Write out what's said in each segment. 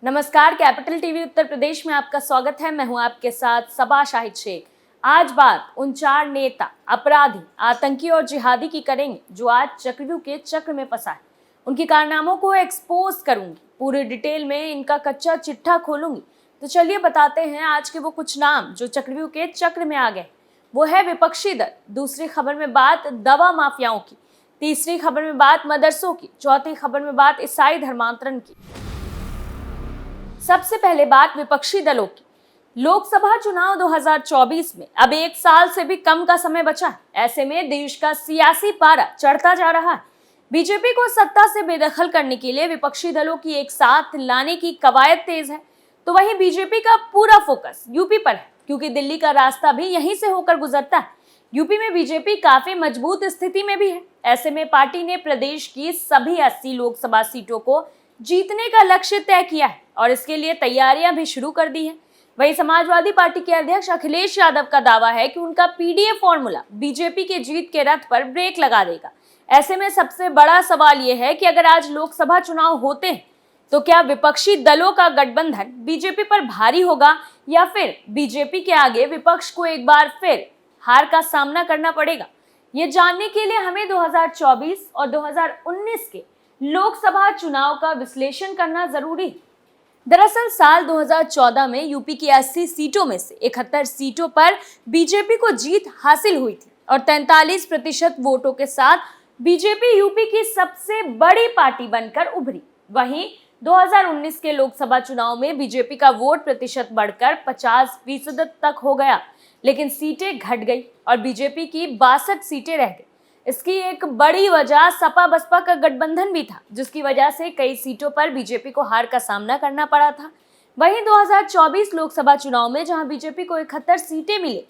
नमस्कार, capital TV Uttar Pradesh में आपका स्वागत है। मैं हूं आपके साथ सबा शाहिद शेख। आज बात उन 4 नेता, अपराधी, आतंकी और जिहादी की करेंगे जो आज चक्रव्यूह के चक्र में फंसा है। उनकी कारनामों को एक्सपोज करूंगी, पूरी डिटेल में इनका कच्चा चिट्ठा खोलूंगी। तो चलिए बताते हैं आज के वो कुछ नाम जो चक्रव्यूह के चक्र में आ गए। वो है विपक्षी दल। दूसरी खबर में बात दवा माफियाओं की, तीसरी खबर में बात मदरसों की, चौथी खबर में बात ईसाई धर्मांतरण की। सबसे पहले बात विपक्षी दलों की। लोकसभा चुनाव 2024 में अब 1 साल से भी कम का समय बचा है। ऐसे में देश का सियासी पारा चढ़ता जा रहा है। बीजेपी को सत्ता से बेदखल करने के लिए विपक्षी दलों की एक साथ लाने की कवायद तेज है। तो वहीं बीजेपी का पूरा फोकस यूपी पर है, क्योंकि दिल्ली का रास्ता भी यहीं से होकर गुजरता है। यूपी में बीजेपी काफी मजबूत स्थिति में भी है। ऐसे में पार्टी ने प्रदेश की सभी 80 लोकसभा सीटों को जीतने का लक्ष्य तय किया है और इसके लिए तैयारियां भी शुरू कर दी हैं। वहीं समाजवादी पार्टी के अध्यक्ष अखिलेश यादव का दावा है कि उनका पीडीए फॉर्मूला बीजेपी के जीत के रथ पर ब्रेक लगा देगा। ऐसे में सबसे बड़ा सवाल यह है कि अगर आज लोकसभा चुनाव होते हैं तो क्या विपक्षी दलों का गठबंधन बीजेपी पर भारी होगा या फिर बीजेपी के आगे विपक्ष को एक बार फिर हार का सामना करना पड़ेगा। ये जानने के लिए हमें 2024 और 2019 के लोकसभा चुनाव का विश्लेषण करना जरूरी है। दरअसल साल 2014 में यूपी की 80 सीटों में से 71 सीटों पर बीजेपी को जीत हासिल हुई थी और 43% वोटों के साथ बीजेपी यूपी की सबसे बड़ी पार्टी बनकर उभरी। वहीं 2019 के लोकसभा चुनाव में बीजेपी का वोट प्रतिशत बढ़कर 50% तक हो गया, लेकिन सीटें घट गई और बीजेपी की 62 सीटें रह गई। इसकी एक बड़ी वजह सपा बसपा का गठबंधन भी था, जिसकी वजह से कई सीटों पर बीजेपी को हार का सामना करना पड़ा था। वहीं 2024 लोकसभा चुनाव में जहां बीजेपी को 71 सीटें मिली,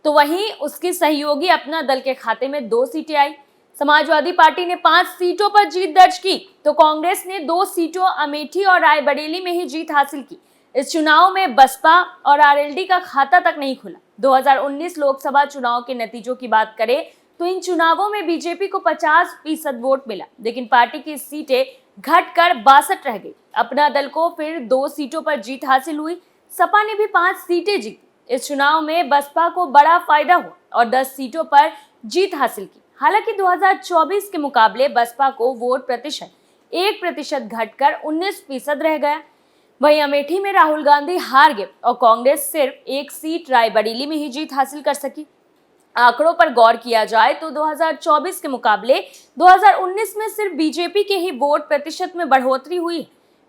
तो वहीं उसकी सहयोगी अपना दल के खाते में 2 सीटें आई। समाजवादी पार्टी ने 5 सीटों पर जीत दर्ज की, तो कांग्रेस ने 2 सीटों अमेठी और रायबरेली में ही जीत हासिल की। इस चुनाव में बसपा और आरएलडी का खाता तक नहीं खुला। 2019 लोकसभा चुनाव के नतीजों की बात करें तो इन चुनावों में बीजेपी को 50% वोट मिला, लेकिन पार्टी की सीटें घटकर 62 रह गई। अपना दल को फिर 2 सीटों पर जीत हासिल हुई। सपा ने भी 5 सीटें जीती। इस चुनाव में बसपा को बड़ा फायदा हुआ और 10 सीटों पर जीत हासिल की। हालांकि 2024 के मुकाबले बसपा को वोट प्रतिशत 1% घटकर 19% रह गया। वहीं अमेठी में राहुल गांधी हार गए और कांग्रेस सिर्फ 1 सीट रायबरेली में ही जीत हासिल कर सकी। आंकड़ों पर गौर किया जाए तो 2024 के मुकाबले 2019 में सिर्फ बीजेपी के ही वोट प्रतिशत में बढ़ोतरी हुई।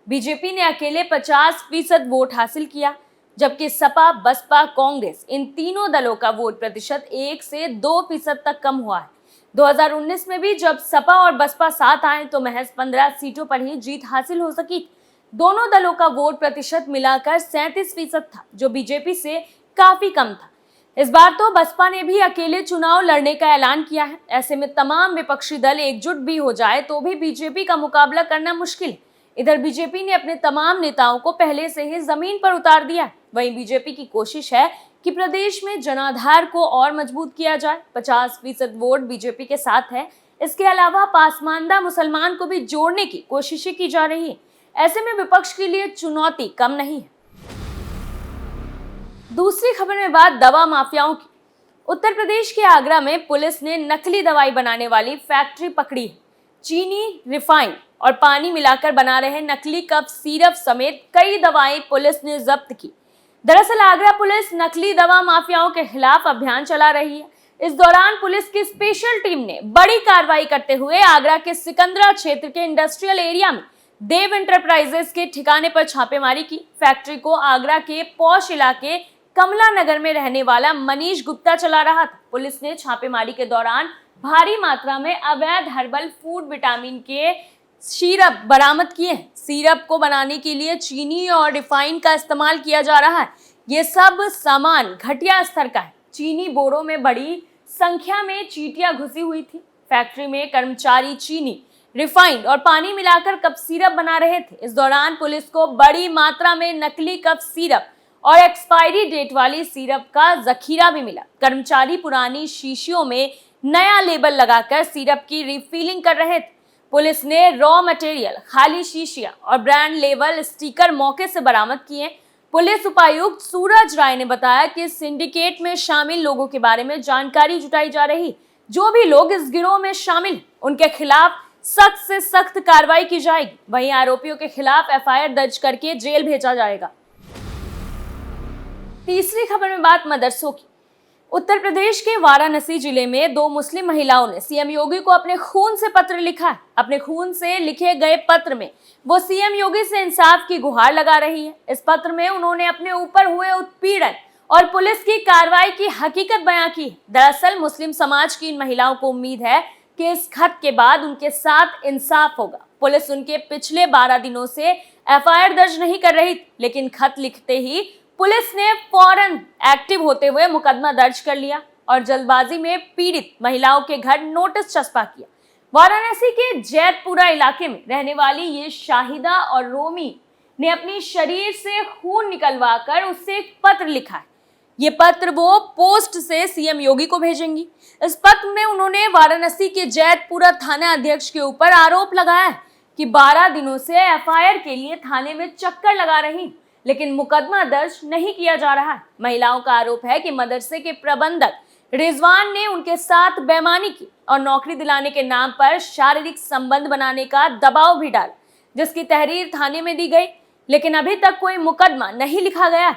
बीजेपी ने अकेले 50% वोट हासिल किया, जबकि सपा बसपा कांग्रेस इन तीनों दलों का वोट प्रतिशत 1 से 2% तक कम हुआ है। 2019 में भी जब सपा और बसपा साथ आए तो महज 15 सीटों पर ही जीत हासिल हो सकी। दोनों दलों का वोट प्रतिशत मिलाकर 37% था, जो बीजेपी से काफी कम था। इस बार तो बसपा ने भी अकेले चुनाव लड़ने का ऐलान किया है। ऐसे में तमाम विपक्षी दल एकजुट भी हो जाए तो भी बीजेपी का मुकाबला करना मुश्किल है। इधर बीजेपी ने अपने तमाम नेताओं को पहले से ही जमीन पर उतार दिया है। वहीं बीजेपी की कोशिश है कि प्रदेश में जनाधार को और मजबूत किया जाए। 50% वोट बीजेपी के साथ है। इसके अलावा पासमानदा मुसलमान को भी जोड़ने की कोशिशें की जा रही है। ऐसे में विपक्ष के लिए चुनौती कम नहीं है। दूसरी खबर में बात दवा माफियाओं की। उत्तर प्रदेश के आगरा में पुलिस ने नकली दवाई बनाने वाली फैक्ट्री पकड़ी है। चीनी, रिफाइन और पानी मिलाकर बना रहे नकली कफ सिरप समेत कई दवाएं पुलिस ने जब्त की। दरअसल आगरा पुलिस नकली दवा माफियाओं के खिलाफ अभियान चला रही है। इस दौरान पुलिस की स्पेशल टीम ने बड़ी कार्रवाई करते हुए आगरा के सिकंदरा क्षेत्र के इंडस्ट्रियल एरिया में देव एंटरप्राइजेस के ठिकाने पर छापेमारी की। फैक्ट्री को आगरा के पौष इलाके कमला नगर में रहने वाला मनीष गुप्ता चला रहा था। पुलिस ने छापेमारी के दौरान भारी मात्रा में अवैध हर्बल फूड विटामिन के सिरप बरामद किए हैं। सिरप को बनाने के लिए चीनी और रिफाइन का इस्तेमाल किया जा रहा है। ये सब सामान घटिया स्तर का है। चीनी बोरों में बड़ी संख्या में चींटियां घुसी हुई थी। फैक्ट्री में कर्मचारी चीनी, रिफाइंड और पानी मिलाकर कफ सिरप बना रहे थे। इस दौरान पुलिस को बड़ी मात्रा में नकली कफ सिरप और एक्सपायरी डेट वाली सिरप का जखीरा भी मिला। कर्मचारी पुरानी शीशियों में नया लेबल लगाकर सिरप की रिफिलिंग कर रहे थे। पुलिस ने रॉ मटेरियल, खाली शीशियां और ब्रांड लेवल स्टिकर मौके से बरामद किए। पुलिस उपायुक्त सूरज राय ने बताया कि सिंडिकेट में शामिल लोगों के बारे में जानकारी जुटाई जा रही। जो भी लोग इस गिरोह में शामिल, उनके खिलाफ सख्त से सख्त कार्रवाई की जाएगी। वहीं आरोपियों के खिलाफ एफआईआर दर्ज करके जेल भेजा जाएगा। तीसरी खबर में बात मदरसों की। उत्तर प्रदेश के वाराणसी जिले में 2 मुस्लिम महिलाओं ने सीएम योगी को अपने खून से पत्र लिखा है। अपने खून से लिखे गए पत्र में वो सीएम योगी से इंसाफ की गुहार लगा रही है। इस पत्र में उन्होंने अपने ऊपर हुए उत्पीड़न और पुलिस की कार्रवाई की हकीकत बयां की। दरअसल मुस्लिम समाज की इन महिलाओं को उम्मीद है कि इस खत के बाद उनके साथ इंसाफ होगा। पुलिस उनके पिछले 12 दिनों से एफआईआर दर्ज नहीं कर रही, लेकिन खत लिखते ही पुलिस ने फौरन एक्टिव होते हुए मुकदमा दर्ज कर लिया और जल्दबाजी में पीड़ित महिलाओं के घर नोटिस चस्पा किया। वाराणसी के जैतपुरा इलाके में रहने वाली ये शाहिदा और रोमी ने अपनी शरीर से खून निकलवाकर उससे एक पत्र लिखा है। ये पत्र वो पोस्ट से सीएम योगी को भेजेंगी। इस पत्र में उन्होंने वाराणसी के जैतपुरा थाना अध्यक्ष के ऊपर आरोप लगाया है कि 12 दिनों से एफआईआर के लिए थाने में चक्कर लगा रही, लेकिन मुकदमा दर्ज नहीं किया जा रहा है। महिलाओं का आरोप है कि मदरसे के प्रबंधक रिजवान ने उनके साथ बेईमानी की और नौकरी दिलाने के नाम पर शारीरिक संबंध बनाने का दबाव भी डाला, जिसकी तहरीर थाने में दी गई, लेकिन अभी तक कोई मुकदमा नहीं लिखा गया।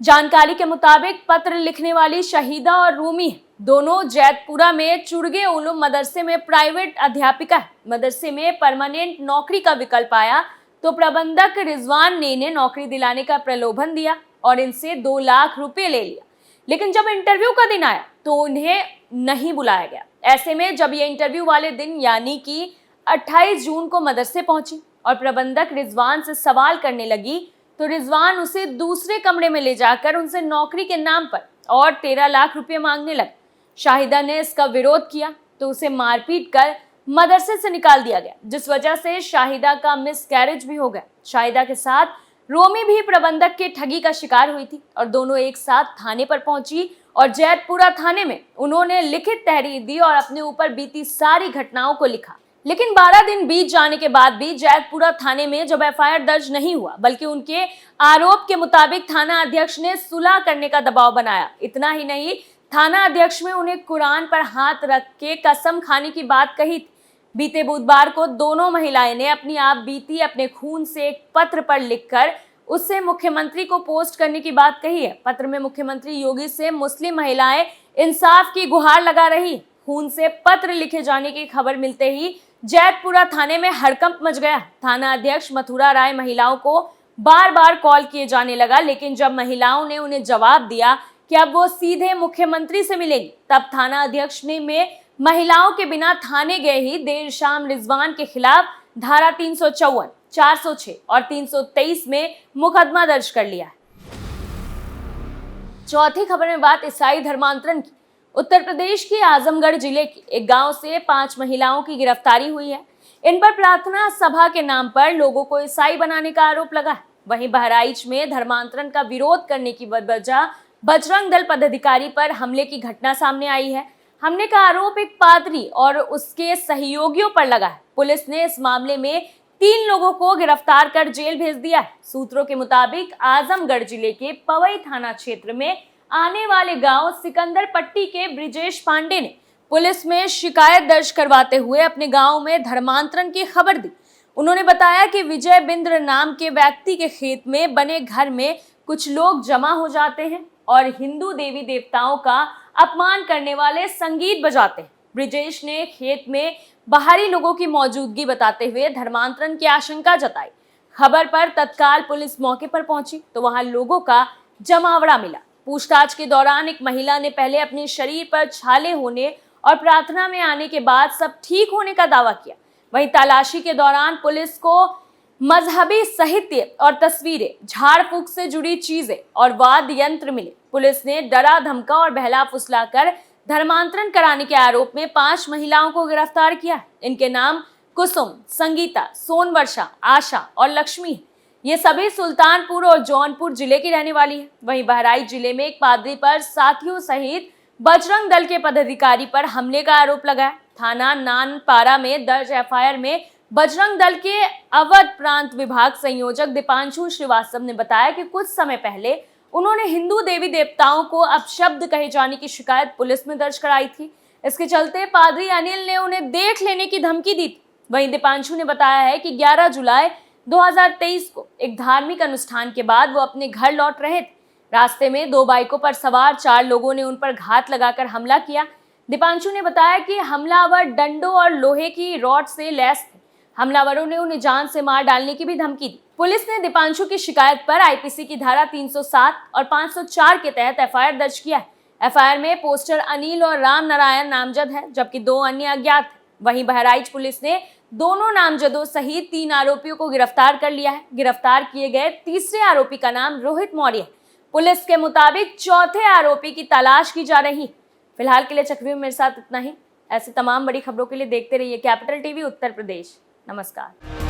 जानकारी के मुताबिक पत्र लिखने वाली शहीदा और रूमी दोनों जैतपुरा में चुर्गे उलूम मदरसे में प्राइवेट अध्यापिका है। मदरसे में परमानेंट नौकरी का विकल्प आया तो प्रबंधक रिजवान ने इन्हें नौकरी दिलाने का प्रलोभन दिया और इनसे 2 लाख रुपए ले लिया, लेकिन जब इंटरव्यू का दिन आया तो उन्हें नहीं बुलाया गया। ऐसे में जब ये इंटरव्यू वाले दिन यानी कि 28 जून को मदरसे पहुंची और प्रबंधक रिजवान से सवाल करने लगी तो रिजवान उसे दूसरे कमरे में ले जाकर उनसे नौकरी के नाम पर और 13 लाख रुपए मांगने लगा। शाहिदा ने इसका विरोध किया तो उसे मारपीट कर मदरसे से निकाल दिया गया, जिस वजह से शाहिदा का मिसकैरेज भी हो गया। शाहिदा के साथ रोमी भी प्रबंधक के ठगी का शिकार हुई थी और दोनों एक साथ थाने पर पहुंची और जैतपुरा थाने में उन्होंने लिखित तहरीर दी और अपने ऊपर बीती सारी घटनाओं को लिखा। लेकिन 12 दिन बीत जाने के बाद भी जैतपुरा थाने में जब एफआईआर दर्ज नहीं हुआ, बल्कि उनके आरोप के मुताबिक थाना अध्यक्ष ने सुलह करने का दबाव बनाया। इतना ही नहीं, थाना अध्यक्ष में उन्हें कुरान पर हाथ रख के कसम खाने की बात कही थी। बीते बुधवार को दोनों महिलाएं ने अपनी आप बीती अपने खून से एक पत्र पर लिखकर उससे मुख्यमंत्री को पोस्ट करने की बात कही है। पत्र में मुख्यमंत्री योगी से मुस्लिम महिलाएं इंसाफ की गुहार लगा रही। खून से पत्र लिखे जाने की खबर मिलते ही जैतपुरा थाने में हड़कंप मच गया। थाना अध्यक्ष मथुरा राय महिलाओं को बार बार कॉल किए जाने लगा, लेकिन जब महिलाओं ने उन्हें जवाब दिया कि अब वो सीधे मुख्यमंत्री से मिलेंगी, तब थाना अध्यक्ष ने महिलाओं के बिना थाने गए ही देर शाम रिजवान के खिलाफ धारा 354, 406 और 323 में मुकदमा दर्ज कर लिया है। चौथी खबर में बात ईसाई धर्मांतरण की। उत्तर प्रदेश के आजमगढ़ जिले के एक गांव से 5 महिलाओं की गिरफ्तारी हुई है। इन पर प्रार्थना सभा के नाम पर लोगों को ईसाई बनाने का आरोप लगा है। वहीं बहराइच में धर्मांतरण का विरोध करने की वजह बजरंग दल पदाधिकारी पर हमले की घटना सामने आई है। हमले का आरोप एक पादरी और उसके सहयोगियों पर लगा है। पुलिस ने इस मामले में 3 लोगों को गिरफ्तार कर जेल भेज दिया है। सूत्रों के मुताबिक आजमगढ़ जिले के पवई थाना क्षेत्र में आने वाले गांव सिकंदर पट्टी के ब्रिजेश पांडे ने पुलिस में शिकायत दर्ज करवाते हुए अपने गांव में धर्मांतरण की खबर दी। उन्होंने बताया कि विजय बिंद्र नाम के व्यक्ति के खेत में बने घर में कुछ लोग जमा हो जाते हैं और हिंदू देवी देवताओं का अपमान करने वाले संगीत बजाते हैं। ब्रिजेश ने खेत में बाहरी लोगों की मौजूदगी बताते हुए धर्मांतरण की आशंका जताई। खबर पर तत्काल पुलिस मौके पर पहुंची तो वहां लोगों का जमावड़ा मिला। पूछताछ के दौरान एक महिला ने पहले अपने शरीर पर छाले होने और प्रार्थना में आने के बाद सब ठीक होने का दावा किया। वहीं तलाशी के दौरान पुलिस को मजहबी साहित्य और तस्वीरें, झाड़ फूक से जुड़ी चीजें और वाद्य यंत्र मिले। पुलिस ने डरा धमका और बहला फुसलाकर धर्मांतरण कराने के आरोप में 5 महिलाओं को गिरफ्तार किया। इनके नाम कुसुम, संगीता, सोनवर्षा, आशा और लक्ष्मी। ये सभी सुल्तानपुर और जौनपुर जिले की रहने वाली है। वहीं बहराइच जिले में एक पादरी पर साथियों सहित बजरंग दल के पदाधिकारी पर हमले का आरोप लगाया। थाना नानपारा में दर्ज एफआईआर में बजरंग दल के अवध प्रांत विभाग संयोजक दीपांशु श्रीवास्तव ने बताया कि कुछ समय पहले उन्होंने हिंदू देवी देवताओं को अपशब्द कहे जाने की शिकायत पुलिस में दर्ज कराई थी। इसके चलते पादरी अनिल ने उन्हें देख लेने की धमकी दी थी। वहीं दीपांशु ने बताया है कि 11 जुलाई 2023 को एक धार्मिक अनुष्ठान के बाद वो अपने घर लौट रहे थे। रास्ते में 2 बाइकों पर सवार 4 लोगों ने उन पर घात लगाकर हमला किया। दीपांशु ने बताया कि हमलावर डंडों और लोहे की रॉड से लैस थे। हमलावरों ने उन्हें जान से मार डालने की भी धमकी दी। पुलिस ने दीपांशु की शिकायत पर आईपीसी की धारा 307 और 504 के तहत एफआईआर दर्ज किया है। एफआईआर में पोस्टर अनिल और राम नारायण नामजद है, जबकि 2 अन्य अज्ञात हैं। वहीं बहराइच पुलिस ने दोनों नामजदों सहित 3 आरोपियों को गिरफ्तार कर लिया है। गिरफ्तार किए गए तीसरे आरोपी का नाम रोहित मौर्य है। पुलिस के मुताबिक चौथे आरोपी की तलाश की जा रही। फिलहाल के लिए चक्रव्यूह में मेरे साथ इतना ही। ऐसे तमाम बड़ी खबरों के लिए देखते रहिए कैपिटल टीवी उत्तर प्रदेश। नमस्कार।